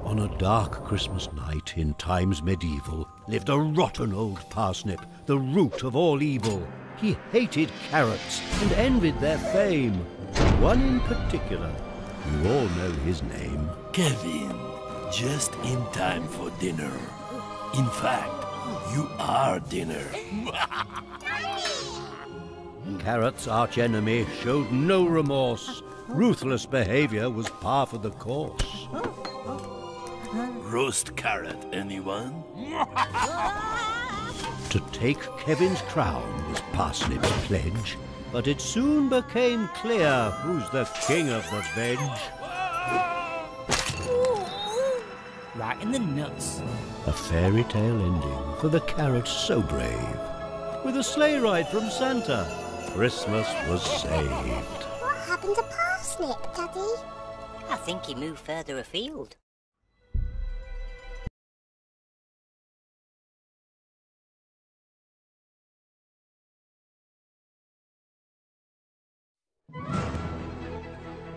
On a dark Christmas night in times medieval lived a rotten old parsnip, the root of all evil. He hated carrots and envied their fame. One in particular, you all know his name. Kevin, just in time for dinner. In fact, you are dinner. Carrot's archenemy showed no remorse. Ruthless behavior was par for the course. Roast carrot, anyone? To take Kevin's crown was Parsnip's pledge, but it soon became clear who's the king of the veg. Right in the nuts. A fairy tale ending for the carrot so brave. With a sleigh ride from Santa, Christmas was saved. What happened to Parsnip, Daddy? I think he moved further afield.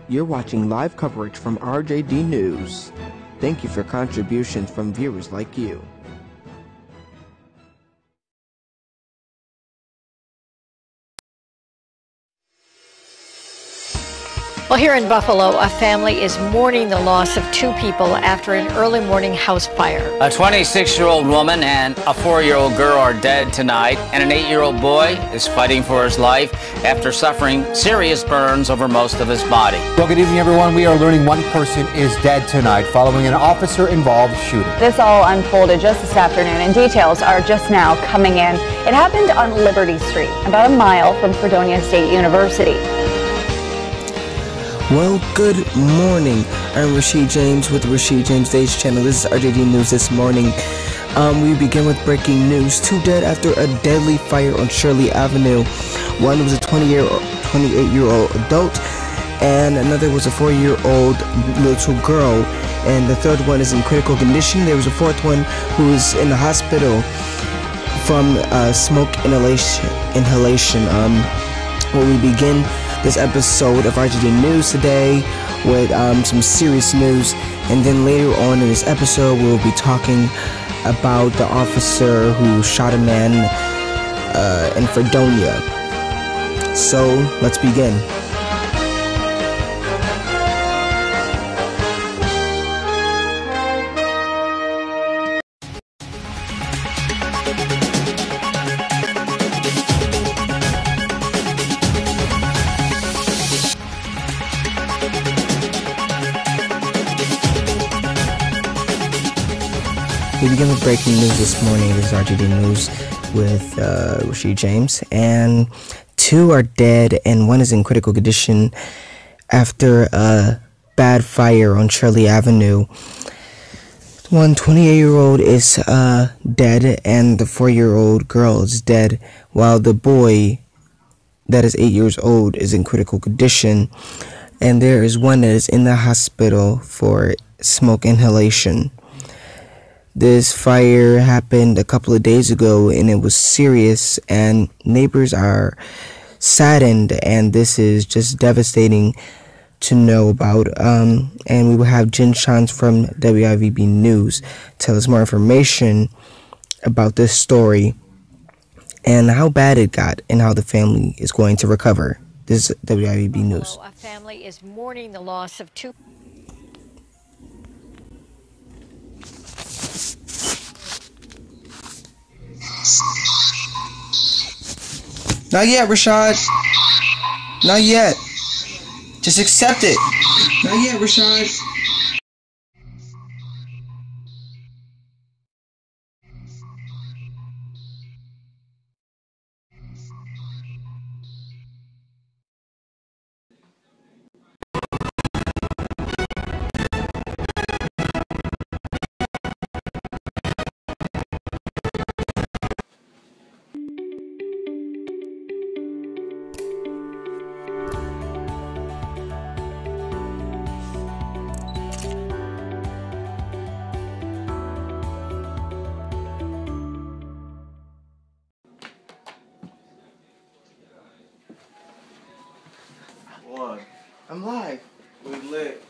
You're watching live coverage from RJD News. Thank you for contributions from viewers like you. Well, here in Buffalo, a family is mourning the loss of two people after an early morning house fire. A 26-year-old woman and a 4-year-old girl are dead tonight, and an 8-year-old boy is fighting for his life after suffering serious burns over most of his body. Well, good evening, everyone. We are learning one person is dead tonight following an officer-involved shooting. This all unfolded just this afternoon, and details are just now coming in. It happened on Liberty Street, about a mile from Fredonia State University. Well, good morning. I'm Rashid James with the Rashid James Stage Channel. This is RJD News this morning. We begin with breaking news. Two dead after a deadly fire on Shirley Avenue. One was a 28-year-old adult, and another was a 4-year-old little girl. And the third one is in critical condition. There was a fourth one who is in the hospital from smoke inhalation. When we begin this episode of RJD News today with some serious news, and then later on in this episode we'll be talking about the officer who shot a man in Fredonia. So let's begin. We begin with breaking news this morning. This is RJD News with Rashid James. And two are dead and one is in critical condition after a bad fire on Shirley Avenue. One 28-year-old is dead and the 4-year-old girl is dead, while the boy that is 8 years old is in critical condition. And there is one that is in the hospital for smoke inhalation. This fire happened a couple of days ago and it was serious, and neighbors are saddened, and this is just devastating to know about. And we will have Jen Shans from WIVB News tell us more information about this story and how bad it got and how the family is going to recover. This is WIVB News. A family is mourning the loss of two. Not yet, Rashad. Not yet. Just accept it. Not yet, Rashad. I'm live. We lit.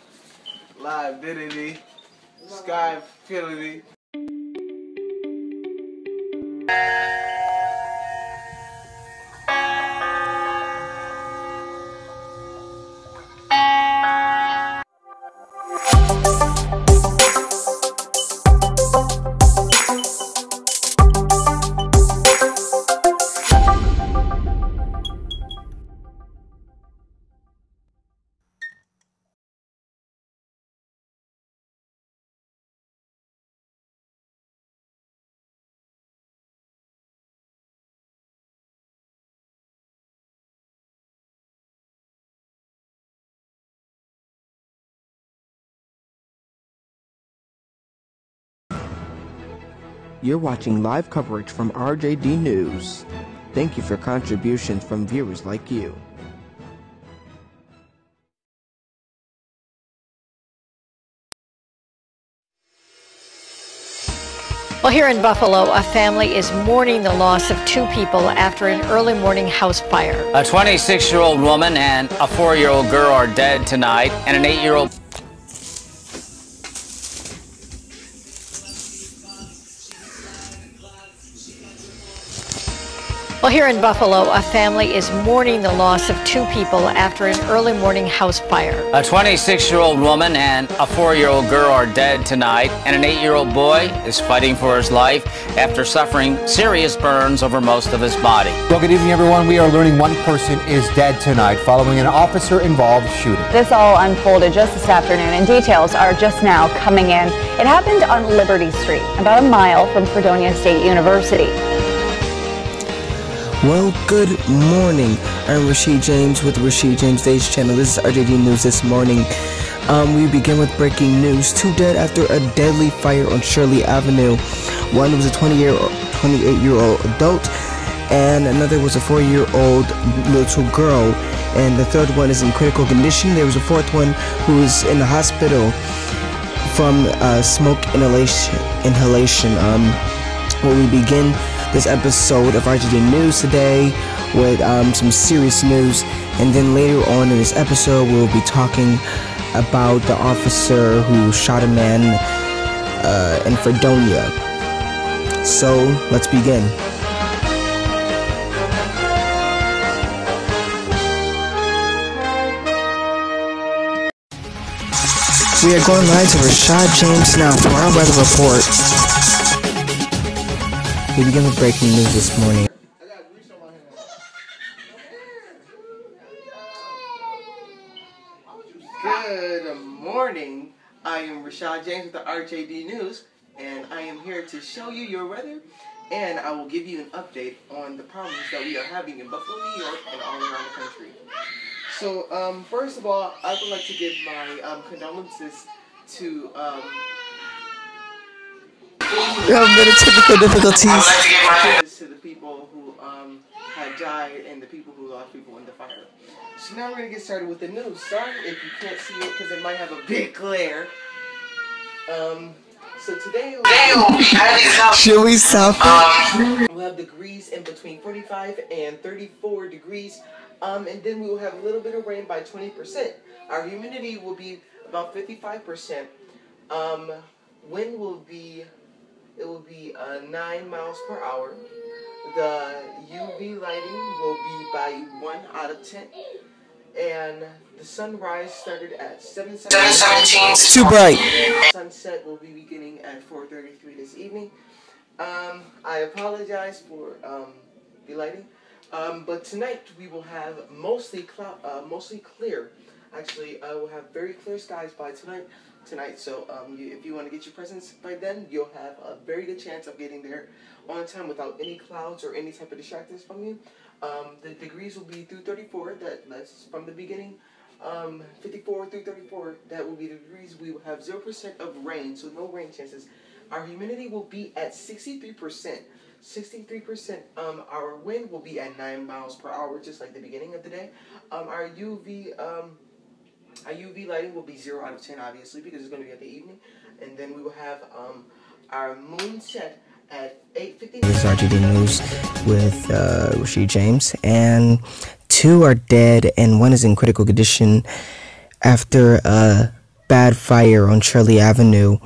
Live, diddy. Sky, Philly. You're watching live coverage from RJD News. Thank you for contributions from viewers like you. Well, here in Buffalo, a family is mourning the loss of two people after an early morning house fire. A 26-year-old woman and a 4-year-old girl are dead tonight, and an 8-year-old... Well, here in Buffalo, a family is mourning the loss of two people after an early morning house fire. A 26-year-old woman and a 4-year-old girl are dead tonight, and an 8-year-old boy is fighting for his life after suffering serious burns over most of his body. Well, good evening, everyone. We are learning one person is dead tonight following an officer-involved shooting. This all unfolded just this afternoon, and details are just now coming in. It happened on Liberty Street, about a mile from Fredonia State University. Well, good morning. I'm Rashid James with the Rashid James Days channel. This is RJD News this morning. We begin with breaking news. Two dead after a deadly fire on Shirley Avenue. One was a 28-year-old adult, and another was a 4-year-old little girl. And the third one is in critical condition. There was a fourth one who is in the hospital from smoke inhalation. When we begin this episode of RJD News today with some serious news, and then later on in this episode we'll be talking about the officer who shot a man in Fredonia. So let's begin. We are going live to Rashad James now for our weather report. We begin with breaking news this morning. Good morning. I am Rashad James with the RJD News, and I am here to show you your weather, and I will give you an update on the problems that we are having in Buffalo, New York, and all around the country. So, first of all, I would like to give my condolences to We have many technical difficulties. I would like to give my condolences to the people who had died and the people who lost people in the fire. So now we're going to get started with the news. Sorry if you can't see it because it might have a big glare. So today Should we stop it? we'll have degrees in between 45 and 34 degrees. And then we will have a little bit of rain by 20%. Our humidity will be about 55%. Wind will be... It will be 9 miles per hour. The UV lighting will be by 1 out of 10. And the sunrise started at 7:17. Too bright. Sunset will be beginning at 4:33 this evening. I apologize for the lighting. But tonight we will have mostly clear. Actually, I will have very clear skies by tonight. So if you want to get your presents by then, you'll have a very good chance of getting there on time without any clouds or any type of distractors from you. The degrees will be through 34, that's from the beginning. 54 through 34, that will be the degrees. We will have 0% of rain, so no rain chances. Our humidity will be at 63%. 63%. Our wind will be at 9 miles per hour, just like the beginning of the day. Our UV lighting will be 0 out of 10, obviously, because it's going to be at the evening. And then we will have our moon set at 8:59. This is RJD News with Rashid James, and two are dead and one is in critical condition after a bad fire on Shirley Avenue.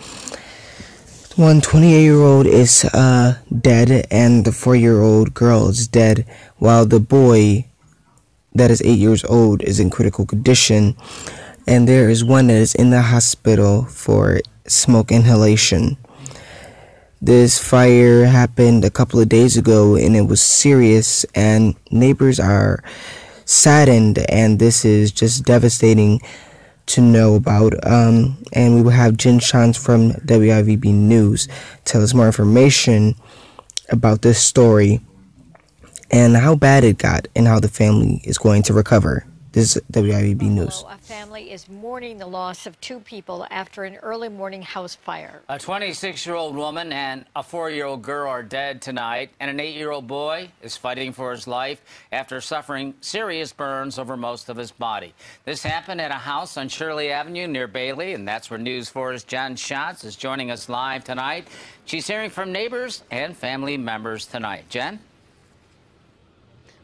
One 28-year-old is dead, and the 4-year-old girl is dead, while the boy that is 8 years old is in critical condition, and there is one that is in the hospital for smoke inhalation. This fire happened a couple of days ago, and it was serious, and neighbors are saddened, and this is just devastating to know about. And we will have Jen Shantz from WIVB News tell us more information about this story and how bad it got and how the family is going to recover. This is WIVB News. A family is mourning the loss of 2 people after an early morning house fire. A 26-year-old woman and a 4-year-old girl are dead tonight, and an 8-year-old boy is fighting for his life after suffering serious burns over most of his body. This happened at a house on Shirley Avenue near Bailey, and that's where News 4's Jen Shantz is joining us live tonight. She's hearing from neighbors and family members tonight. Jen?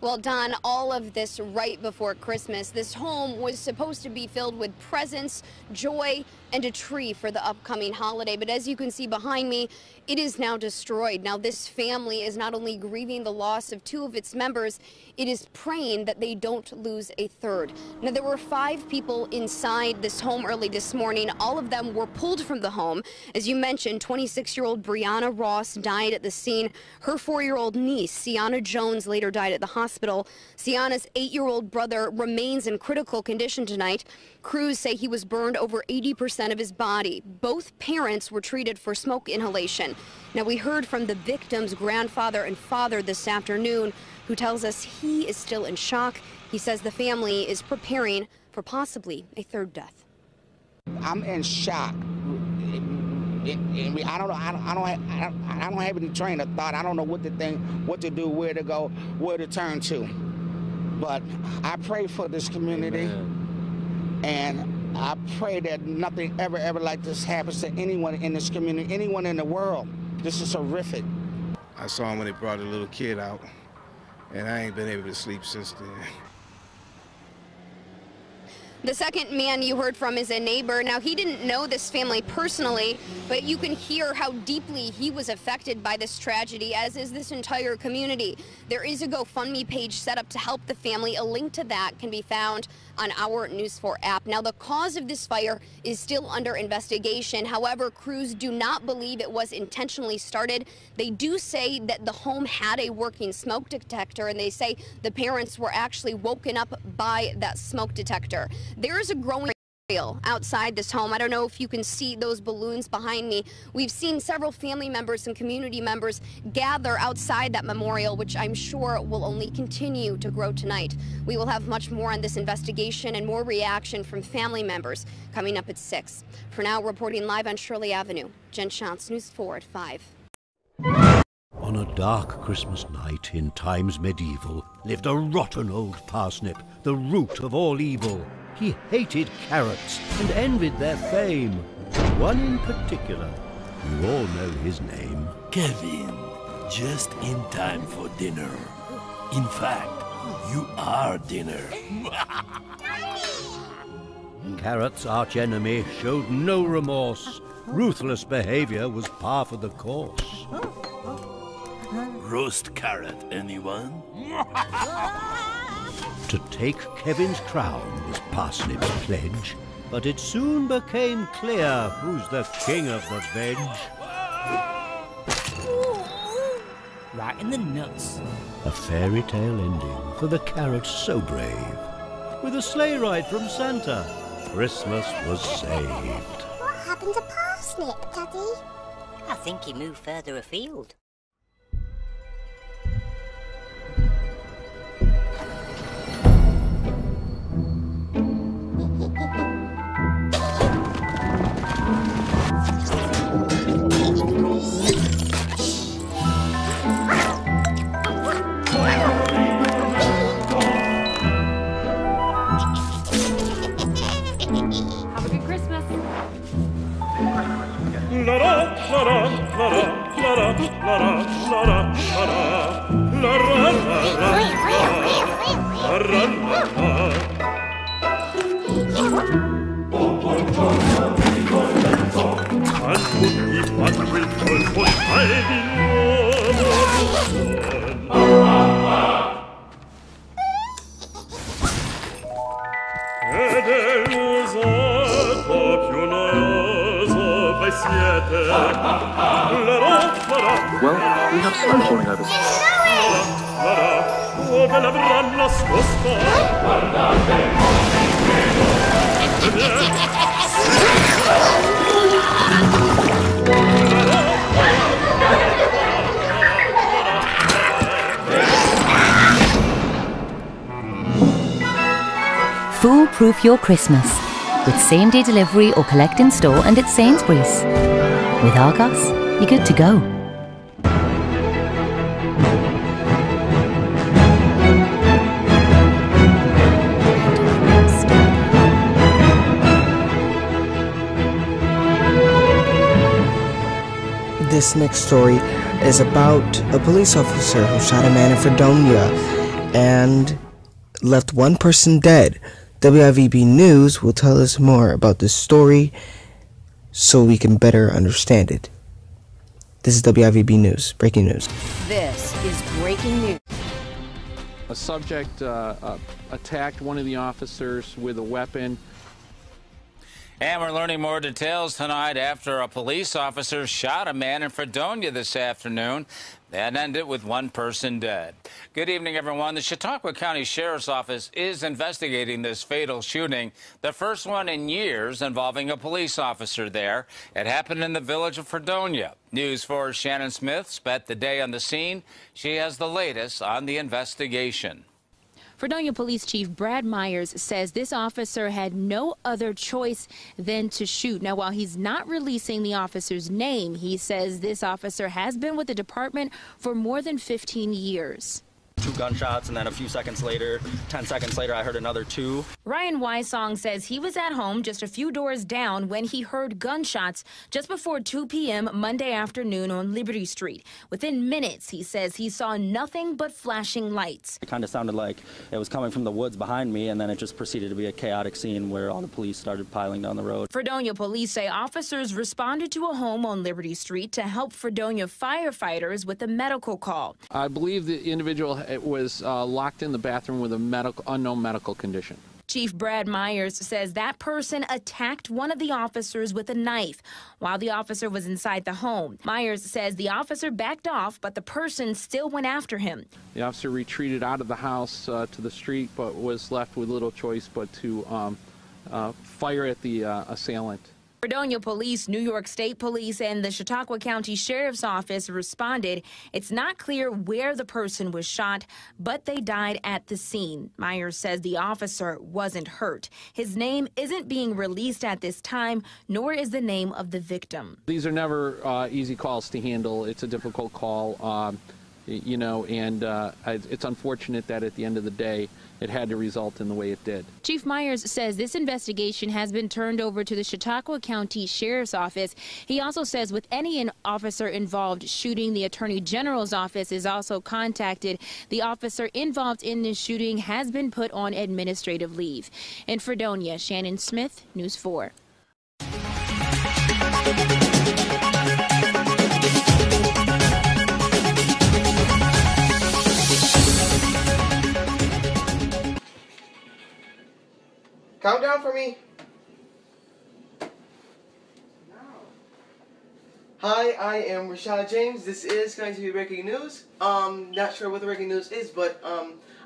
Well, Don, all of this right before Christmas. This home was supposed to be filled with presents, joy, and a tree for the upcoming holiday. But as you can see behind me, it is now destroyed. Now, this family is not only grieving the loss of 2 of its members, it is praying that they don't lose a 3rd. Now, there were 5 people inside this home early this morning. All of them were pulled from the home. As you mentioned, 26-year-old Brianna Ross died at the scene. Her 4-year-old niece, Sienna Jones, later died at the hospital. Sienna's 8-year-old brother remains in critical condition tonight. Crews say he was burned over 80% of his body. Both parents were treated for smoke inhalation. Now, we heard from the victim's grandfather and father this afternoon, who tells us he is still in shock. He says the family is preparing for possibly a 3rd death. I'm in shock. I don't have any train of thought. I don't know what to think, what to do, where to go, where to turn to. But I pray for this community. Amen. And I pray that nothing ever like this happens to anyone in this community, anyone in the world. This is horrific. I saw him when they brought a little kid out, and I ain't been able to sleep since then. The second man you heard from is a neighbor. Now, he didn't know this family personally, but you can hear how deeply he was affected by this tragedy, as is this entire community. There is a GoFundMe page set up to help the family. A link to that can be found on our News 4 app. Now, the cause of this fire is still under investigation. However, crews do not believe it was intentionally started. They do say that the home had a working smoke detector, and they say the parents were actually woken up by that smoke detector. There is a growing memorial outside this home. I don't know if you can see those balloons behind me. We've seen several family members and community members gather outside that memorial, which I'm sure will only continue to grow tonight. We will have much more on this investigation and more reaction from family members coming up at 6. For now, reporting live on Shirley Avenue, Jen Shantz, News 4 at 5. On a dark Christmas night in times medieval lived a rotten old parsnip, the root of all evil. He hated carrots and envied their fame. One in particular, you all know his name. Kevin, just in time for dinner. In fact, you are dinner. Carrot's archenemy showed no remorse. Ruthless behavior was par for the course. Roast carrot, anyone? To take Kevin's crown was Parsnip's pledge, but it soon became clear who's the king of the veg. Right in the nuts. A fairy tale ending for the carrot so brave. With a sleigh ride from Santa, Christmas was saved. What happened to Parsnip, Daddy? I think he moved further afield. Have a good Christmas. And ma quel colpo sai di nuovo ed è l'usato più noioso voi siete Well, we have snow falling over. dove l'avranno nascosto Foolproof your Christmas with same-day delivery or collect in store and at Sainsbury's. With Argos, you're good to go. This next story is about a police officer who shot a man in Fredonia and left one person dead. WIVB News will tell us more about this story so we can better understand it. This is WIVB News, breaking news. This is breaking news. A subject attacked one of the officers with a weapon. And we're learning more details tonight after a police officer shot a man in Fredonia this afternoon. That ended with one person dead. Good evening, everyone. The Chautauqua County Sheriff's Office is investigating this fatal shooting, the first one in years involving a police officer there. It happened in the village of Fredonia. News 4's Shannon Smith spent the day on the scene. She has the latest on the investigation. Fredonia Police Chief Brad Myers says this officer had no other choice than to shoot. Now, while he's not releasing the officer's name, he says this officer has been with the department for more than 15 years. 2 gunshots, and then a few seconds later, 10 seconds later, I heard another 2. Ryan Wysong says he was at home just a few doors down when he heard gunshots just before 2 p.m. Monday afternoon on Liberty Street. Within minutes, he says he saw nothing but flashing lights. It kind of sounded like it was coming from the woods behind me, and then it just proceeded to be a chaotic scene where all the police started piling down the road. Fredonia police say officers responded to a home on Liberty Street to help Fredonia firefighters with a medical call. I believe the individual was locked in the bathroom with a unknown medical condition. Chief Brad Myers says that person attacked one of the officers with a knife while the officer was inside the home. Myers says the officer backed off, but the person still went after him. The officer retreated out of the house to the street, but was left with little choice but to fire at the assailant. Fredonia Police, New York State Police, and the Chautauqua County Sheriff's Office responded. It's not clear where the person was shot, but they died at the scene. Myers says the officer wasn't hurt. His name isn't being released at this time, nor is the name of the victim. These are never easy calls to handle. It's a difficult call, you know, and it's unfortunate that at the end of the day, it had to result in the way it did. Chief Myers says this investigation has been turned over to the Chautauqua County Sheriff's Office. He also says with any officer involved shooting, the Attorney General's office is also contacted. The officer involved in this shooting has been put on administrative leave. In Fredonia, Shannon Smith, News 4. Countdown for me. Hi, I am Rashad James. This is going to be breaking news. Not sure what the breaking news is, but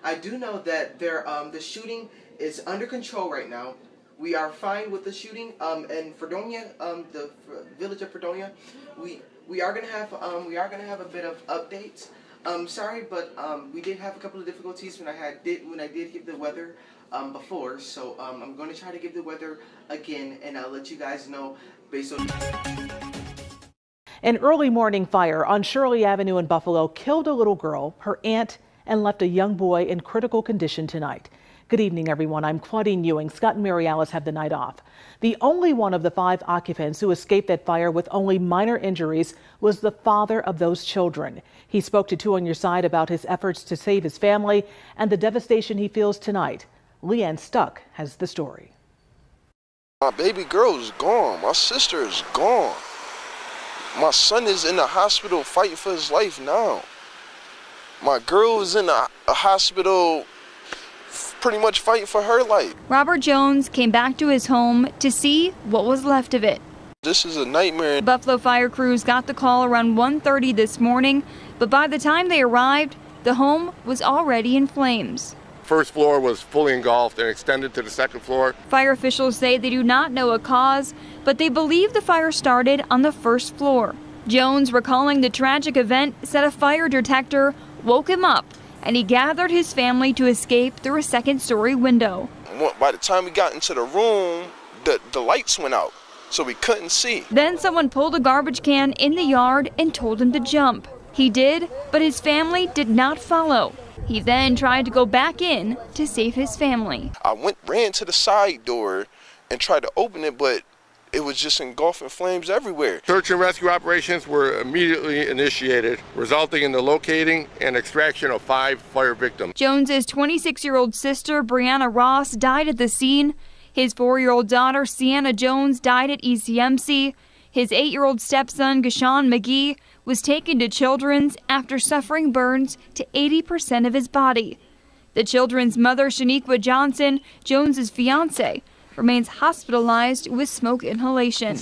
I do know that the shooting is under control right now. We are fine with the shooting. In Fredonia, the village of Fredonia, we are gonna have a bit of updates. Sorry, but we did have a couple of difficulties when I did give the weather before, so I'm going to try to give the weather again, and I'll let you guys know based on. An early morning fire on Shirley Avenue in Buffalo killed a little girl, her aunt, and left a young boy in critical condition tonight. Good evening, everyone. I'm Claudine Ewing. Scott and Mary Alice have the night off. The only one of the 5 occupants who escaped that fire with only minor injuries was the father of those children. He spoke to 2 on Your Side about his efforts to save his family and the devastation he feels tonight. Leanne Stuck has the story. My baby girl is gone. My sister is gone. My son is in the hospital fighting for his life now. My girl is in a hospital pretty much fighting for her life. Robert Jones came back to his home to see what was left of it. This is a nightmare. Buffalo fire crews got the call around 1:30 this morning, but by the time they arrived, the home was already in flames. First floor was fully engulfed and extended to the second floor. Fire officials say they do not know a cause, but they believe the fire started on the first floor. Jones, recalling the tragic event, said a fire detector woke him up and he gathered his family to escape through a second-story window. By the time we got into the room, the lights went out, so we couldn't see. Then someone pulled a garbage can in the yard and told him to jump. He did, but his family did not follow. He then tried to go back in to save his family. I ran to the side door and tried to open it, but it was just engulfing flames everywhere. Search and rescue operations were immediately initiated, resulting in the locating and extraction of 5 fire victims. Jones's 26-year-old sister, Brianna Ross, died at the scene. His 4-year-old daughter, Sienna Jones, died at ECMC. His 8-year-old stepson, Gashawn McGee, was taken to Children's after suffering burns to 80% of his body. The children's mother, Shaniqua Johnson, Jones's fiance, remains hospitalized with smoke inhalation.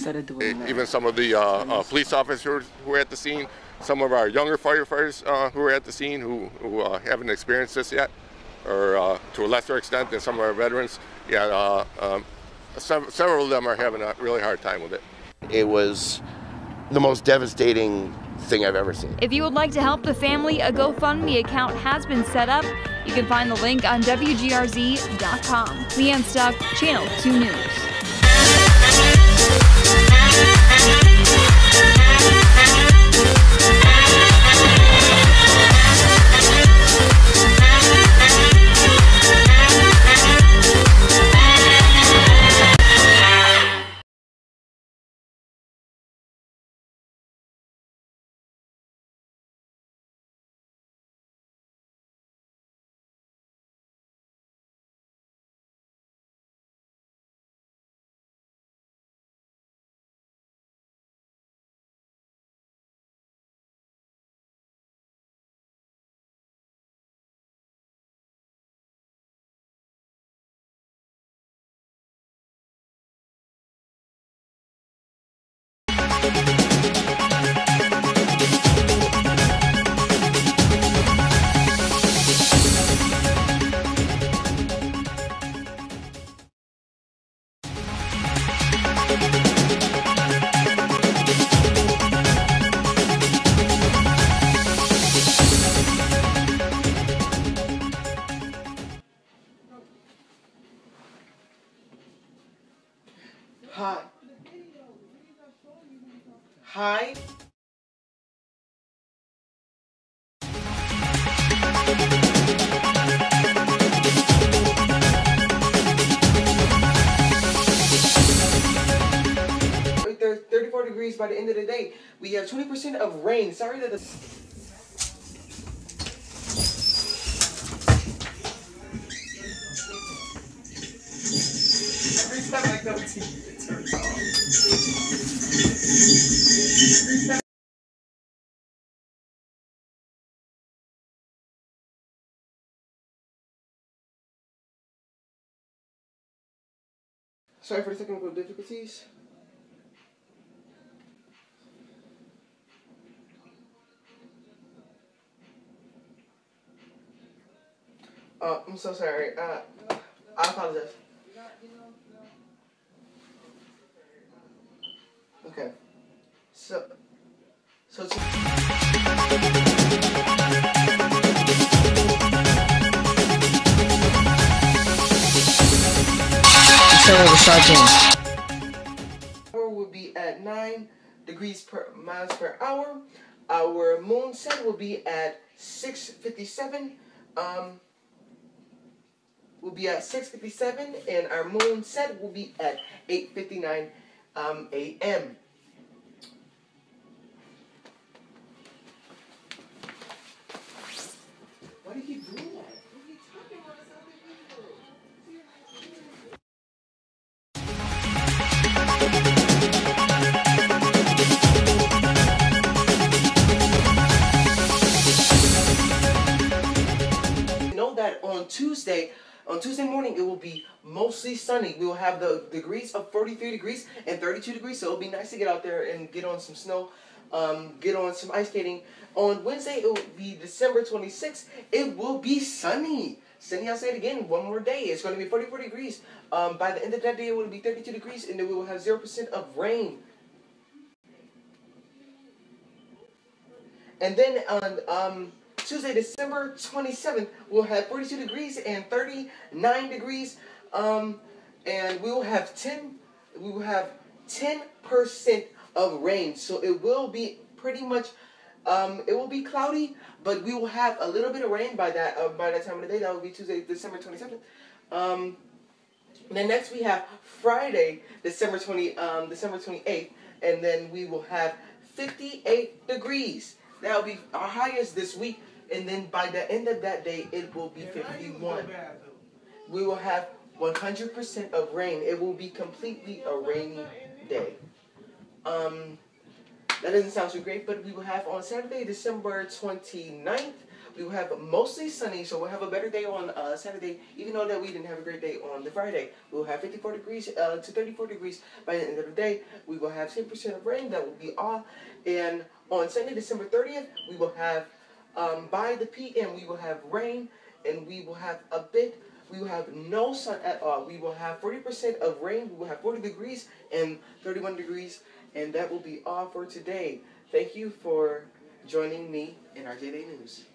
Even some of the police officers who were at the scene, some of our younger firefighters who were at the scene who haven't experienced this yet, or to a lesser extent than some of our veterans, several of them are having a really hard time with it. It was the most devastating thing I've ever seen. If you would like to help the family, a GoFundMe account has been set up. You can find the link on WGRZ.com. Leanne Stuck, Channel 2 News. Hi. There's 34 degrees by the end of the day. We have 20% of rain. Sorry that the... Every time I come to you, it turns off. Sorry for the technical difficulties. I'm so sorry. I apologize. Okay. So Rashad will be at 9 miles per hour. Our moon set will be at 6:57. Will be at 6:57, and our moon set will be at 8:59 a.m. Why do you keep doing that? What are you talking about? Tuesday morning, it will be mostly sunny. We will have the degrees of 43 degrees and 32 degrees, so it'll be nice to get out there and get on some snow, get on some ice skating. On Wednesday, it will be December 26th. It will be sunny. Sunny outside again, one more day. It's going to be 44 degrees. By the end of that day, it will be 32 degrees, and then we will have 0% of rain. And then on Tuesday, December 27th, we'll have 42 degrees and 39 degrees. And we will have 10% of rain. So it will be pretty much, it will be cloudy, but we will have a little bit of rain by that time of the day. That will be Tuesday, December 27th. Then next we have Friday, December 28th, and then we will have 58 degrees. That will be our highest this week, and then by the end of that day, it will be 51. We will have 100% of rain. It will be completely a rainy day. That doesn't sound too great, but we will have on Saturday, December 29th, we will have mostly sunny, so we'll have a better day on Saturday, even though that we didn't have a great day on the Friday. We will have 54 degrees to 34 degrees by the end of the day. We will have 10% of rain. That will be all. And on Sunday, December 30th, we will have, by the p.m., we will have rain, and we will have we will have no sun at all. We will have 40% of rain. We will have 40 degrees and 31 degrees, and that will be all for today. Thank you for joining me in RJD News.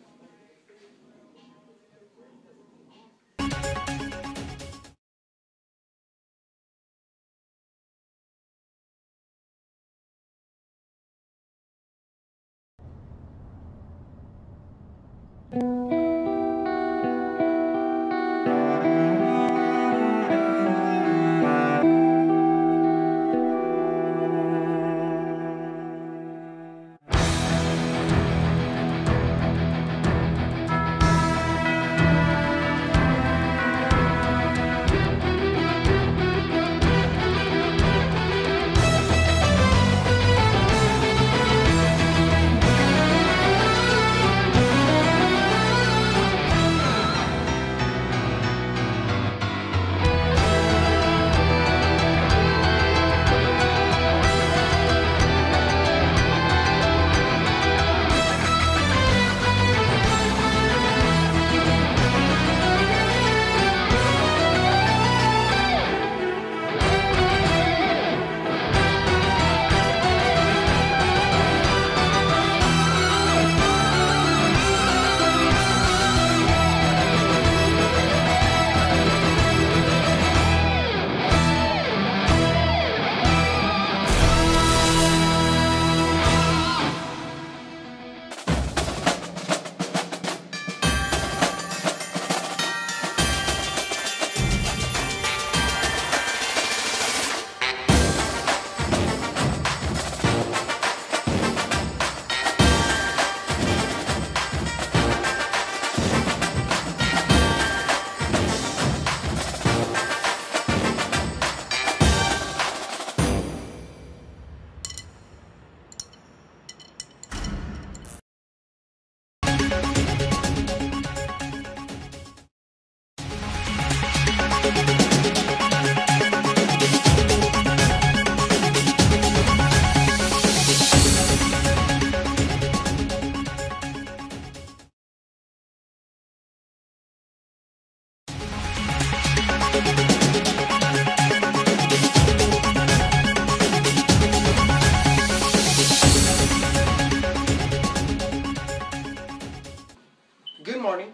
Good morning.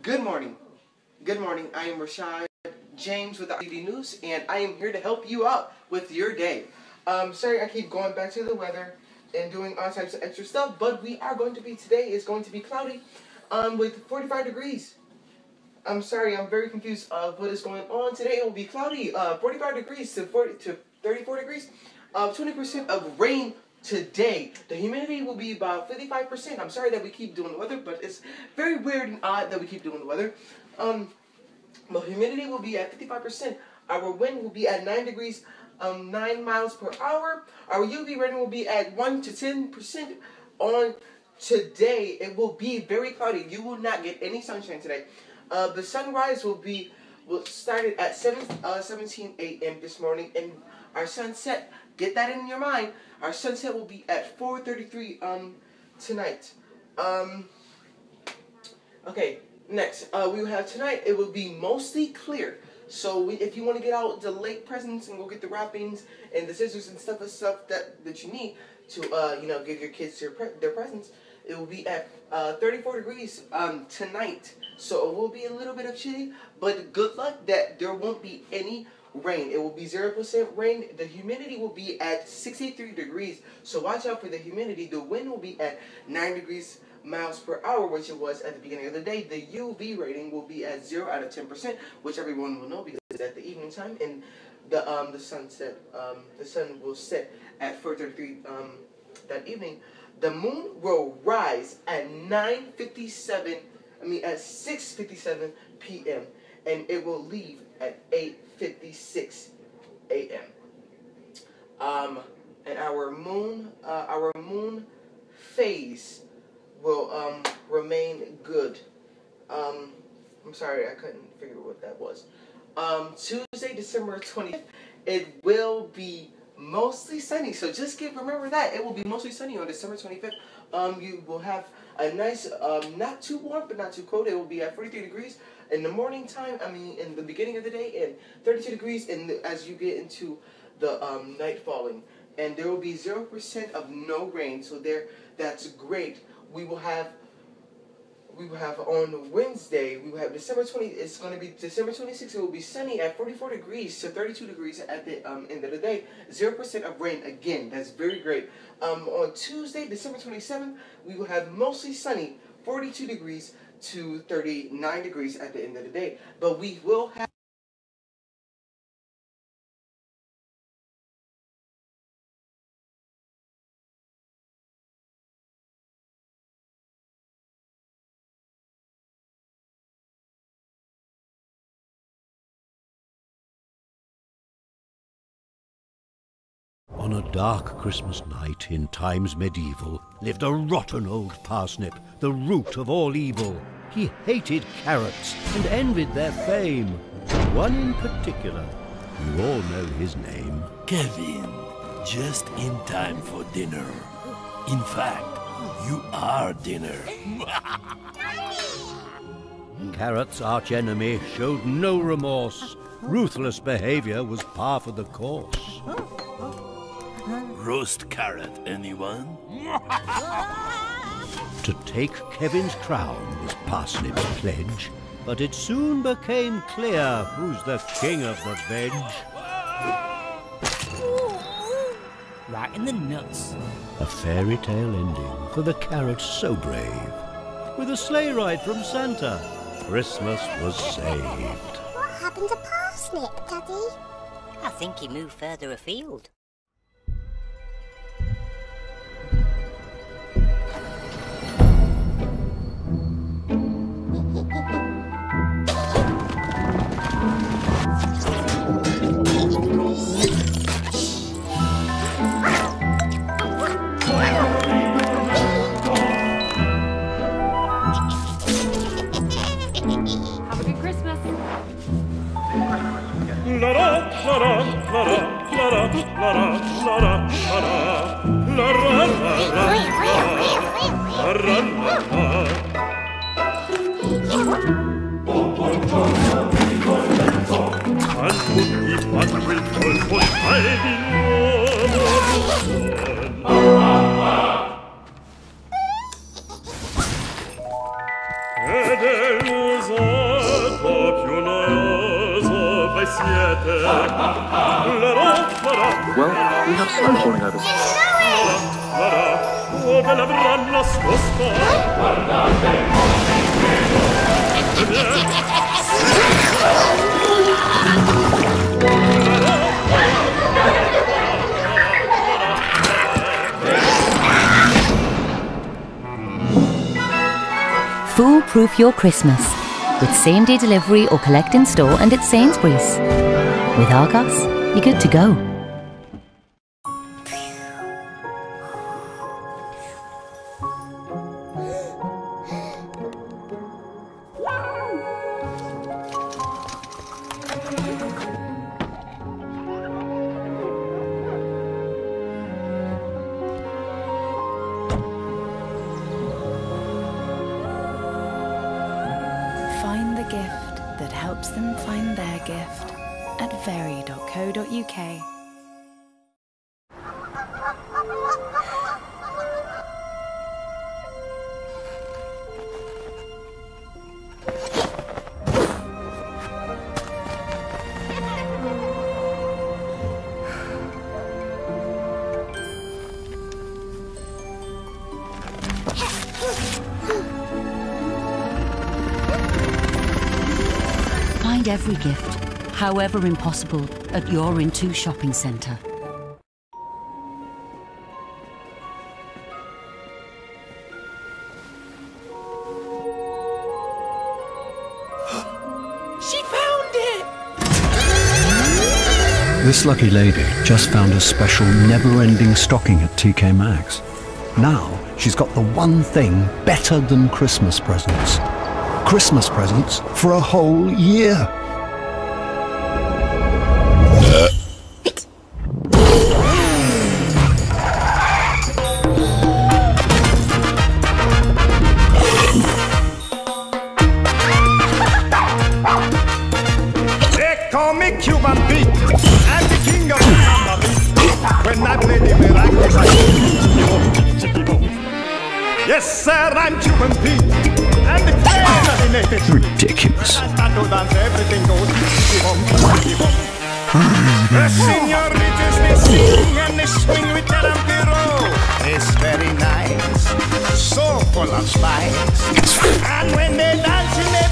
Good morning. Good morning. I am Rashad James with the RJD News, and I am here to help you out with your day. Sorry I keep going back to the weather and doing all types of extra stuff, but today is going to be cloudy with 45 degrees. I'm sorry, I'm very confused of what is going on. Today it will be cloudy, 45 degrees to 34 degrees, 20% of rain today. The humidity will be about 55%. I'm sorry that we keep doing the weather, but it's very weird and odd that we keep doing the weather. The humidity will be at 55%. Our wind will be at 9 degrees 9 miles per hour. Our UV rating will be at 1 to 10% on today. It will be very cloudy. You will not get any sunshine today. The sunrise will start at 17 a.m. this morning, and our sunset, get that in your mind, our sunset will be at 4:33 tonight. Okay, next we will have tonight. It will be mostly clear. So if you want to get out the late presents and go get the wrappings and the scissors and stuff that you need to give your kids their presents, it will be at 34 degrees tonight. So it will be a little bit of chilly, but good luck that there won't be any rain. It will be 0% rain. The humidity will be at 63 degrees. So watch out for the humidity. The wind will be at 9 miles per hour, which it was at the beginning of the day. The UV rating will be at 0 out of 10%, which everyone will know because it's at the evening time, and the sun will set at 4:33 that evening. The moon will rise at 6:57 p.m. and it will leave at 8:56 a.m. And our moon phase will remain good. I'm sorry, I couldn't figure what that was. Tuesday, December 20th, it will be mostly sunny. So just remember that it will be mostly sunny on December 25th. You will have a nice, not too warm but not too cold. It will be at 43 degrees in the morning time. In the beginning of the day, and 32 degrees as you get into the night falling. And there will be 0% of no rain. So that's great. We will have on Wednesday, we will have December 20, it's going to be December 26th, it will be sunny at 44 degrees to 32 degrees at the end of the day. 0% of rain again, that's very great. On Tuesday, December 27th, we will have mostly sunny, 42 degrees to 39 degrees at the end of the day. But we will have On a dark Christmas night in times medieval lived a rotten old parsnip, the root of all evil. He hated carrots and envied their fame. One in particular, you all know his name. Kevin, just in time for dinner. In fact, you are dinner. Carrot's archenemy showed no remorse. Ruthless behavior was par for the course. Roast carrot, anyone? To take Kevin's crown was Parsnip's pledge, but it soon became clear who's the king of the veg. Right in the nuts. A fairy tale ending for the carrot so brave. With a sleigh ride from Santa, Christmas was saved. What happened to Parsnip, Daddy? I think he moved further afield. Well, we have snow falling over. Foolproof your Christmas with same-day delivery or collect in store and at Sainsbury's. With Argos, you're good to go. helps them find their gift at very.co.uk. Find every gift, however impossible, at your Into shopping centre. She found it! This lucky lady just found a special never-ending stocking at TK Maxx. Now she's got the one thing better than Christmas presents. Christmas presents for a whole year. They call me Cuban Pete. I'm the king of the samba beat. When I play the maracas, I go. Yes, sir, I'm Cuban Pete. I'm the king of the native. Ridiculous. When I start to dance, everything goes. The senoritas, they sing and they swing with that ampero. It's very nice, so full of spice. And when they dance in the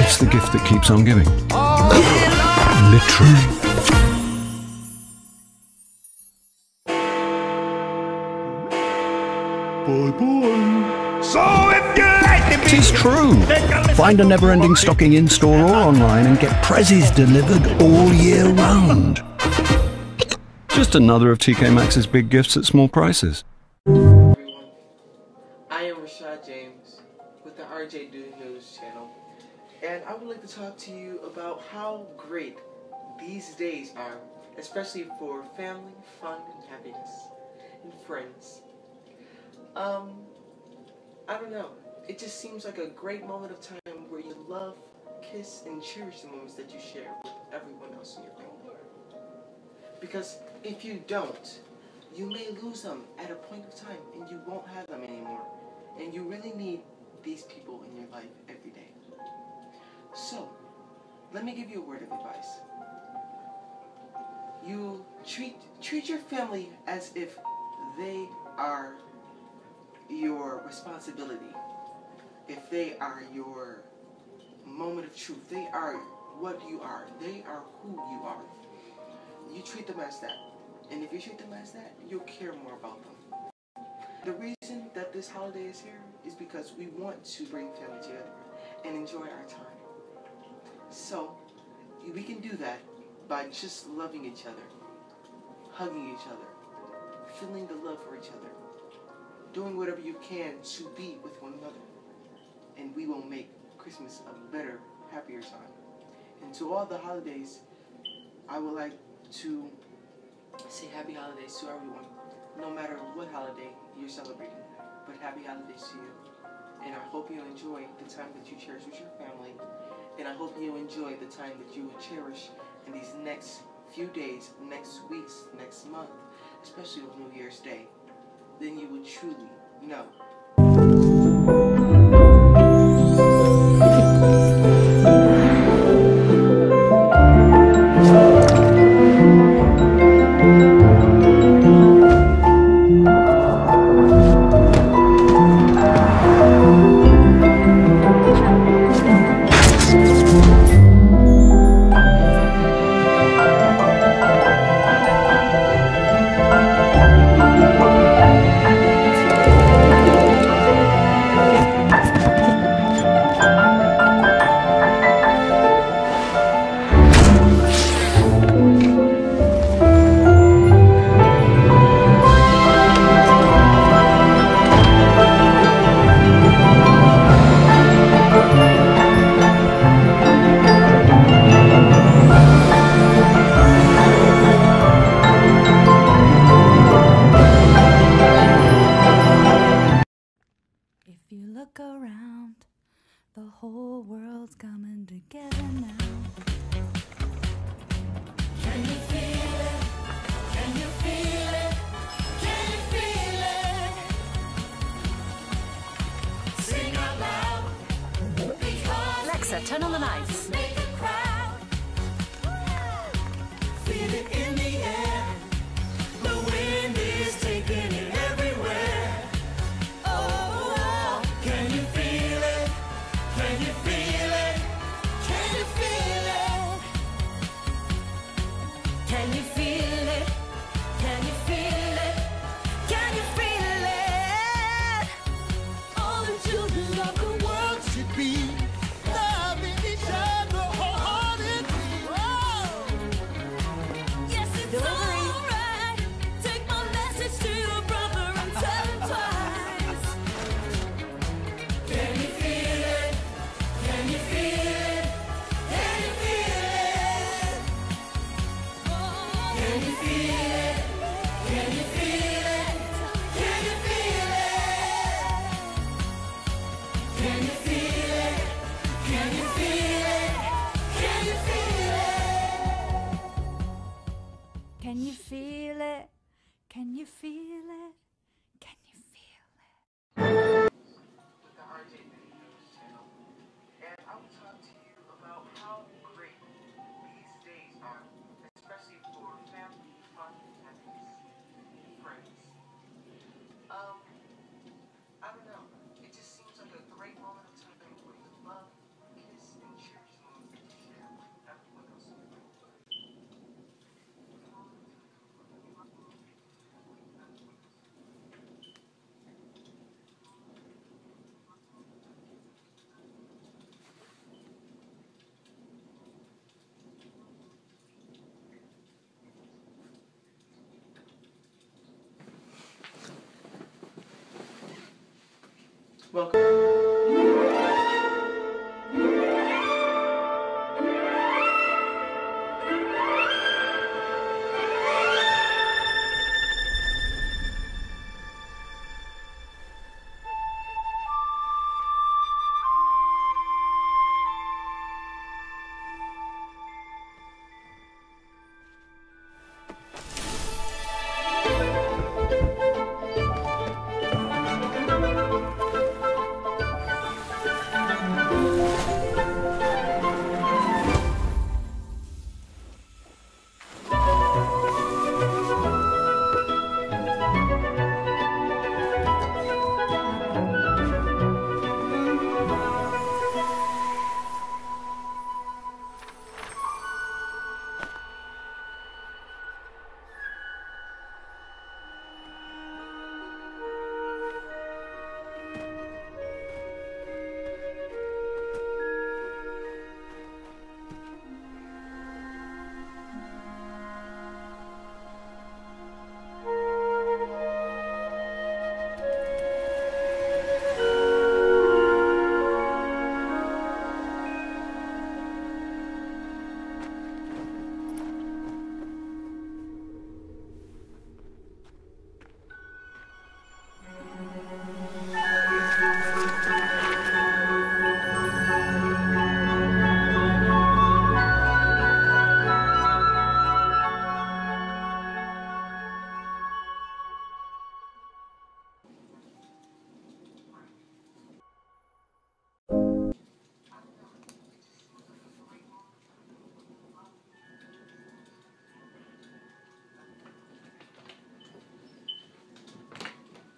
It's the gift that keeps on giving. Literally. So if you like the beat, It's true. Find a never-ending stocking in-store or online and get prezzies delivered all year round. Just another of TK Maxx's big gifts at small prices. I am Rashad James with the RJD News channel, and I would like to talk to you about how great these days are, especially for family, fun, and happiness, and friends. I don't know. It just seems like a great moment of time where you love, kiss, and cherish the moments that you share with everyone else in your family. Because if you don't, you may lose them at a point of time and you won't have them anymore. And you really need these people in your life every day. So, let me give you a word of advice. You treat your family as if they are your responsibility. If they are your moment of truth, they are what you are. They are who you are. You treat them as that. And if you treat them as that, you'll care more about them. The reason that this holiday is here is because we want to bring family together and enjoy our time. So, we can do that by just loving each other, hugging each other, feeling the love for each other, doing whatever you can to be with one another. And we will make Christmas a better, happier time. And to all the holidays, I would like to say happy holidays to everyone, no matter what holiday you're celebrating, but happy holidays to you. And I hope you enjoy the time that you cherish with your family, and I hope you enjoy the time that you will cherish in these next few days, next weeks, next month, especially on New Year's Day. Then you will truly know. whole world's coming together now. Can you feel it? Can you feel it? Can you feel it? Sing out loud. Because Alexa, turn on the lights. make a crowd. Feel it in the air. The wind is taking it everywhere. Oh, can you feel it? Can you feel it? Can you feel it? Can you feel it? Can you feel it? Can you feel it? All the children of the world should be loving each other wholeheartedly. Oh, yes, it's alright. Take my message to your brother and tell him twice. Can you feel it? Can you feel it? Can you feel it? Can you feel it? Can you feel it? Can you feel it? Can you feel it? Can you feel it? Can you feel it? Can you feel it? Can you feel it? Can you feel it? With the RJD News channel, and I will talk to you about how great these days are, especially for family, fun, happiness, friends. I don't know. It just seems like a great moment of time where you love, kiss, and cherish the moment that you share with everyone else in your life.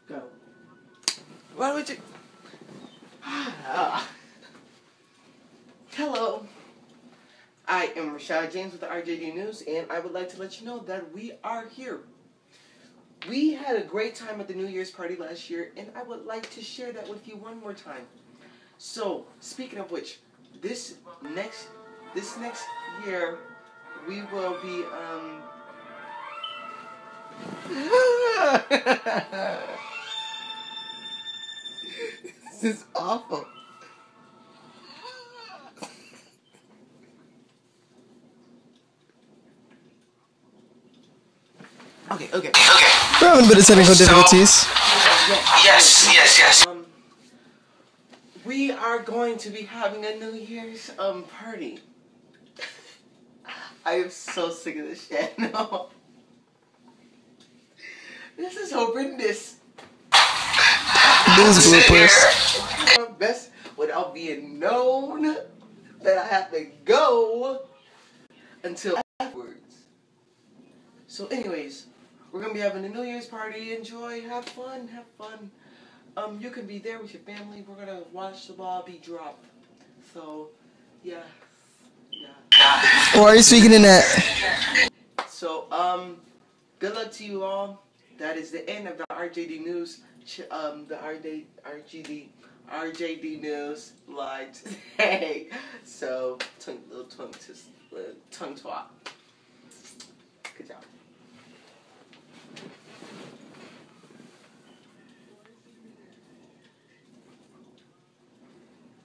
Go. Why would you? Hello. I am Rashad James with the RJD News, and I would like to let you know that we are here. We had a great time at the New Year's party last year, and I would like to share that with you one more time. So, speaking of which, this next year, we will be, This is awful. Okay. We're having a bit of technical difficulties. Yes. We are going to be having a New Year's party. I am so sick of this shit. No. This is horrendous. These bloopers. Best without being known that I have to go until afterwards. So anyways, we're gonna be having a New Year's party. Enjoy, have fun, have fun. You can be there with your family. We're gonna watch the ball be dropped. So, yeah. Why are you speaking in that? So, good luck to you all. That is the end of the RJD News. The RJD News live today. So, tongue twat. Good job.